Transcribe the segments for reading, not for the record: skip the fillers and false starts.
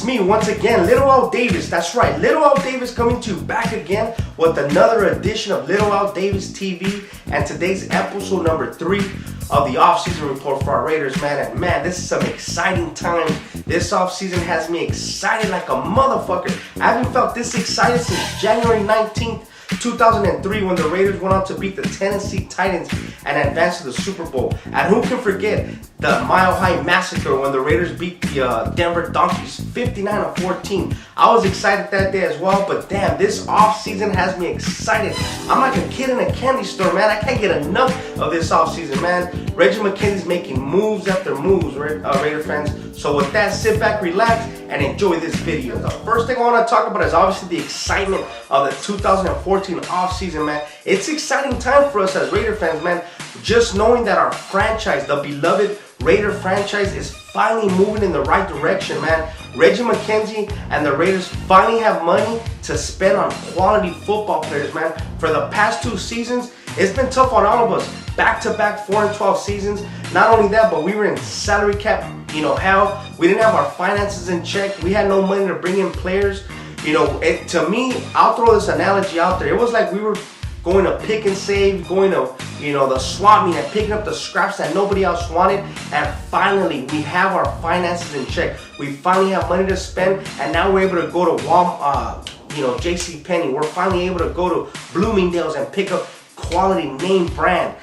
it's me once again, Little Al Davis. That's right, Little Al Davis coming to you back again with another edition of Little Al Davis TV. And today's episode number 3 of the offseason report for our Raiders, man. And man, this is some exciting time. This offseason has me excited like a motherfucker. I haven't felt this excited since January 19th. 2003 when the Raiders went on to beat the Tennessee Titans and advance to the Super Bowl. And who can forget the Mile High Massacre when the Raiders beat the Denver Donkeys 59-14. I was excited that day as well, but damn, this offseason has me excited. I'm like a kid in a candy store, man. I can't get enough of this offseason, man. Reggie McKenzie's making moves after moves, Raider fans. So with that, sit back, relax, and enjoy this video. The first thing I want to talk about is obviously the excitement of the 2014 offseason, man. It's exciting time for us as Raider fans, man. Just knowing that our franchise, the beloved Raider franchise, is finally moving in the right direction, man. Reggie McKenzie and the Raiders finally have money to spend on quality football players, man. For the past 2 seasons, it's been tough on all of us. Back-to-back 4-12 seasons. Not only that, but we were in salary cap, hell. We didn't have our finances in check. We had no money to bring in players. To me, I'll throw this analogy out there. It was like we were going to pick and save, going to, the swap meet and picking up the scraps that nobody else wanted. And finally, we have our finances in check. We finally have money to spend, and now we're able to go to Walmart, JCPenney. We're finally able to go to Bloomingdale's and pick up quality name brand.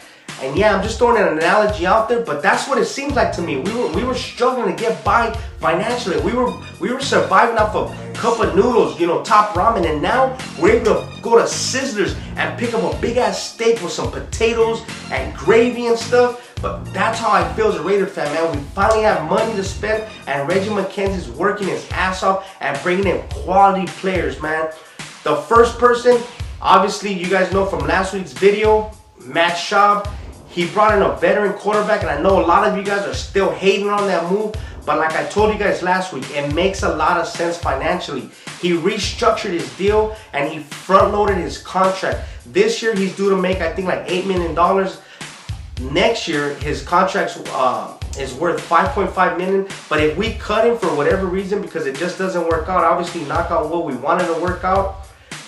And yeah, I'm just throwing an analogy out there, but that's what it seems like to me. We were struggling to get by financially. We were surviving off of a cup of noodles, top ramen, and now we're able to go to Sizzlers and pick up a big ass steak with some potatoes and gravy and stuff. But that's how I feel as a Raider fan, man. We finally have money to spend, and Reggie McKenzie's working his ass off and bringing in quality players, man. The first person, obviously, you guys know from last week's video, Matt Schaub. He brought in a veteran quarterback, and I know a lot of you guys are still hating on that move, but like I told you guys last week, it makes a lot of sense financially. He restructured his deal, and he front-loaded his contract. This year, he's due to make, I think, like $8 million. Next year, his contract is worth $5.5 million, but if we cut him for whatever reason, because it just doesn't work out, obviously, knock on wood, we wanted to work out.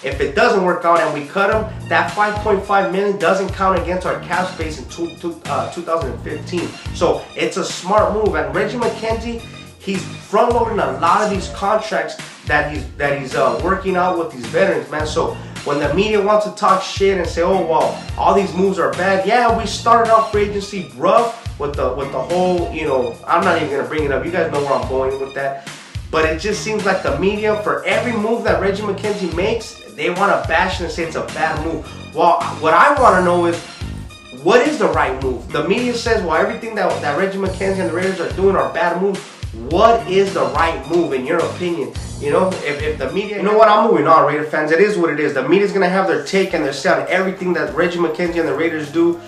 If it doesn't work out and we cut him, that $5.5 million doesn't count against our cap space in 2015. So it's a smart move. And Reggie McKenzie, he's front loading a lot of these contracts that he's working out with these veterans, man. So when the media wants to talk shit and say, oh well, all these moves are bad. Yeah, we started off free agency rough with the whole, I'm not even gonna bring it up. You guys know where I'm going with that. But it just seems like the media, for every move that Reggie McKenzie makes, they want to bash it and say it's a bad move. Well, what I want to know is, what is the right move? The media says, well, everything that Reggie McKenzie and the Raiders are doing are bad moves. What is the right move in your opinion? If the media, I'm moving on, Raider fans. It is what it is. The media's going to have their take and their say on everything that Reggie McKenzie and the Raiders do.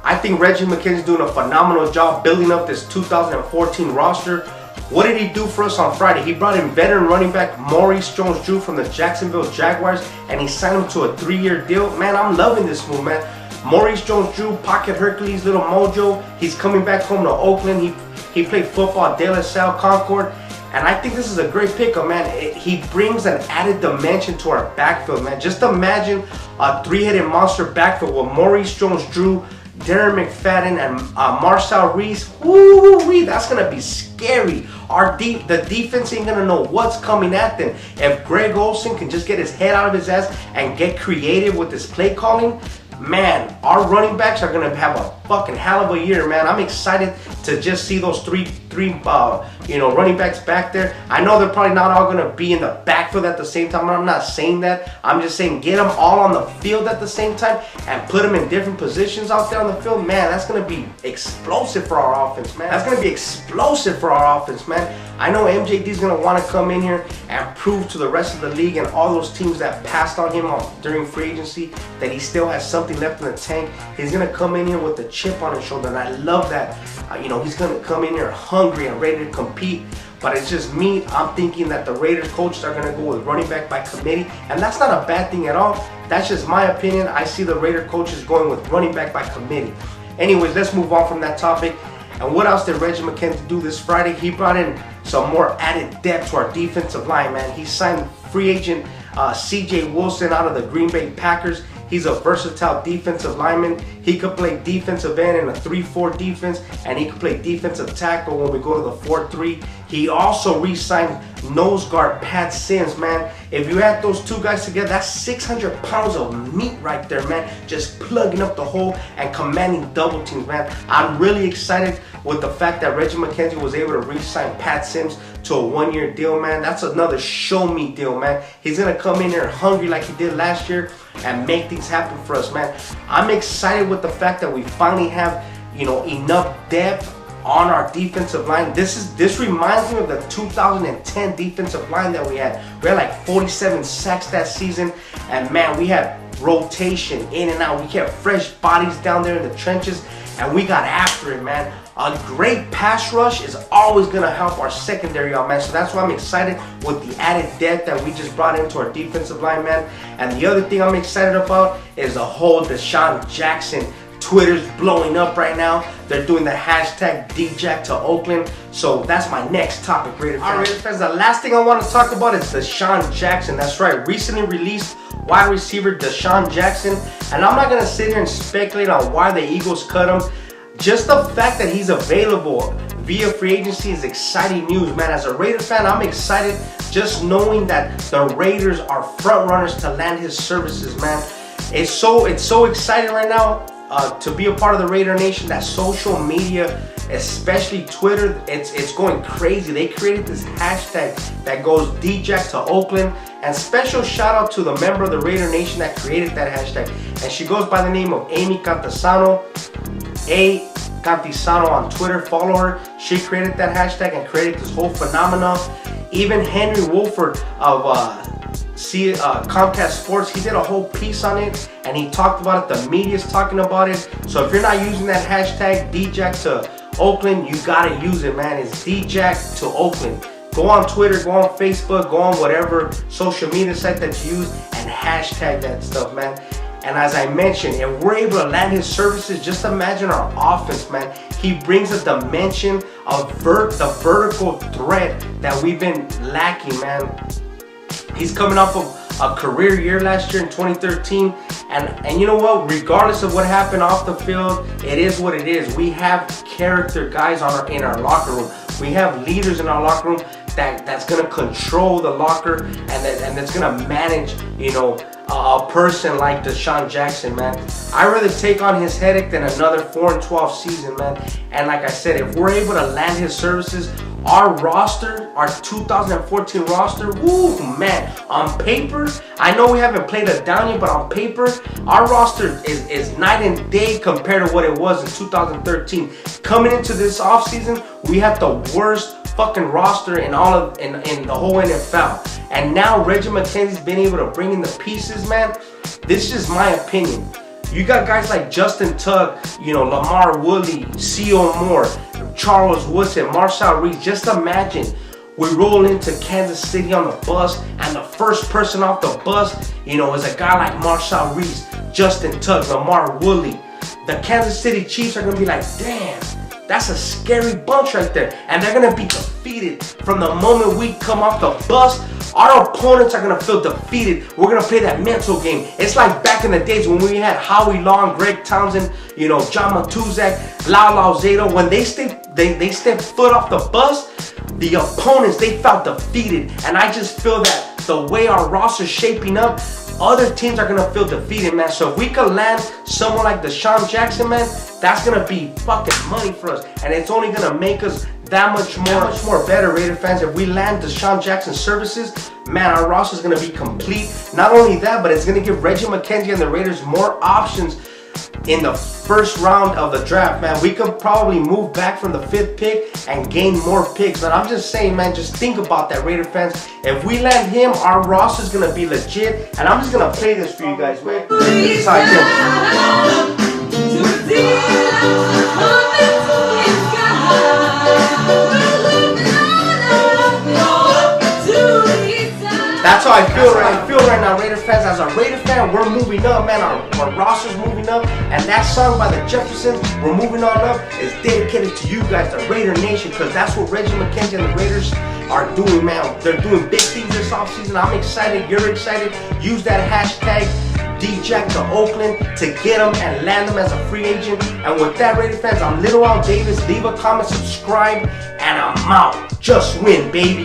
I think Reggie McKenzie's doing a phenomenal job building up this 2014 roster. What did he do for us on Friday? He brought in veteran running back Maurice Jones-Drew from the Jacksonville Jaguars, and he signed him to a 3-year deal. Man, I'm loving this move, man. Maurice Jones-Drew, Pocket Hercules, little mojo. He's coming back home to Oakland. He played football at De La Salle, Concord, and I think this is a great pickup, man. He brings an added dimension to our backfield, man. Just imagine a 3-headed monster backfield with Maurice Jones-Drew, Darren McFadden, and Marcel Reese. Woo-wee, that's gonna be scary. The defense ain't gonna know what's coming at them. If Greg Olsen can just get his head out of his ass and get creative with his play calling, man, our running backs are gonna have a fucking hell of a year, man. I'm excited to just see those three running backs back there. I know they're probably not all gonna be in the backfield at the same time. I'm not saying that. I'm just saying get them all on the field at the same time and put them in different positions out there on the field. Man, that's gonna be explosive for our offense, man. That's gonna be explosive for our offense, man. I know MJD's gonna want to come in here and prove to the rest of the league and all those teams that passed on him during free agency that he still has something left in the tank. He's gonna come in here with a chip on his shoulder, and I love that. He's gonna come in here hungry and ready to compete. But it's just me. I'm thinking that the Raiders coaches are gonna go with running back by committee, and that's not a bad thing at all. That's just my opinion. I see the Raider coaches going with running back by committee. Anyways, let's move on from that topic. And what else did Reggie McKenzie do this Friday? He brought in some more added depth to our defensive line, man. He signed free agent C.J. Wilson out of the Green Bay Packers. He's a versatile defensive lineman. He could play defensive end in a 3-4 defense, and he could play defensive tackle when we go to the 4-3. He also re-signed nose guard P.Sims, man. If you add those two guys together, that's 600 pounds of meat right there, man. Just plugging up the hole and commanding double teams, man. I'm really excited with the fact that Reggie McKenzie was able to re-sign P.Sims to a 1-year deal, man. That's another show me deal, man. He's gonna come in here hungry like he did last year and make things happen for us, man. I'm excited with the fact that we finally have, you know, enough depth on our defensive line. This reminds me of the 2010 defensive line that we had. We had like 47 sacks that season, and man, we had rotation in and out. We kept fresh bodies down there in the trenches, and we got after it, man. A great pass rush is always going to help our secondary out, man. So that's why I'm excited with the added depth that we just brought into our defensive line, man. And the other thing I'm excited about is the whole DeSean Jackson. Twitter's blowing up right now. They're doing the hashtag DJack to Oakland. So that's my next topic, Raider fans. All right, Raider fans, the last thing I want to talk about is DeSean Jackson. That's right, recently released wide receiver DeSean Jackson. And I'm not going to sit here and speculate on why the Eagles cut him. Just the fact that he's available via free agency is exciting news, man. As a Raider fan, I'm excited just knowing that the Raiders are front runners to land his services, man. It's so exciting right now to be a part of the Raider Nation. That social media, especially Twitter, it's going crazy. They created this hashtag that goes DJack to Oakland. And special shout out to the member of the Raider Nation that created that hashtag. And she goes by the name of Amy Cantisano. Cantisano on Twitter. Follow her. She created that hashtag and created this whole phenomenon. Even Henry Wolford of Comcast Sports, he did a whole piece on it and he talked about it. The media's talking about it. So if you're not using that hashtag DJack to Oakland, you gotta use it, man. It's DJack to Oakland. Go on Twitter, go on Facebook, go on whatever social media site that you use and hashtag that stuff, man. And as I mentioned, if we're able to land his services, just imagine our offense, man. He brings a dimension of the vertical threat that we've been lacking, man. He's coming off of a career year last year in 2013. And you know what? Regardless of what happened off the field, it is what it is. We have character guys in our locker room. We have leaders in our locker room that's gonna control the locker and that's gonna manage, you know, a person like DeSean Jackson, man. I'd rather take on his headache than another 4-12 season, man. And like I said, if we're able to land his services, our roster, our 2014 roster, woo, man, on paper, I know we haven't played it down yet, but on paper, our roster is night and day compared to what it was in 2013. Coming into this offseason, we have the worst fucking roster in the whole NFL. And now Reggie McKenzie's been able to bring in the pieces, man. This is just my opinion. You got guys like Justin Tuck, you know, Lamar Woodley, C.O. Moore, Charles Woodson, Marshall Reese. Just imagine we roll into Kansas City on the bus and the first person off the bus, you know, is a guy like Marshall Reese, Justin Tuck, Lamar Woodley. The Kansas City Chiefs are going to be like, damn, that's a scary bunch right there. And they're going to be defeated from the moment we come off the bus. Our opponents are going to feel defeated. We're going to play that mental game. It's like back in the days when we had Howie Long, Greg Townsend, you know, John Matuzak, Lau Zato. When they stepped foot off the bus, the opponents, they felt defeated. And I just feel that the way our roster's shaping up, other teams are going to feel defeated, man. So if we could land someone like DeSean Jackson, man, that's going to be fucking money for us. And it's only going to make us that much more better, Raider fans. If we land DeSean Jackson services, man, our roster is going to be complete. Not only that, but it's going to give Reggie McKenzie and the Raiders more options in the first round of the draft, man. We could probably move back from the 5th pick and gain more picks. But I'm just saying, man, just think about that, Raider fans. If we land him, our roster is going to be legit. And I'm just going to play this for you guys, man. This is how I do. That's how how I feel right now, Raider fans. As a Raider fan, we're moving up, man. Our roster's moving up. And that song by the Jeffersons, We're Moving On Up, is dedicated to you guys, the Raider Nation, because that's what Reggie McKenzie and the Raiders are doing, man. They're doing big things this offseason. I'm excited. You're excited. Use that hashtag D-Jack to Oakland to get him and land him as a free agent. And with that, Raider fans, I'm Little Al Davis. Leave a comment, subscribe, and I'm out. Just win, baby.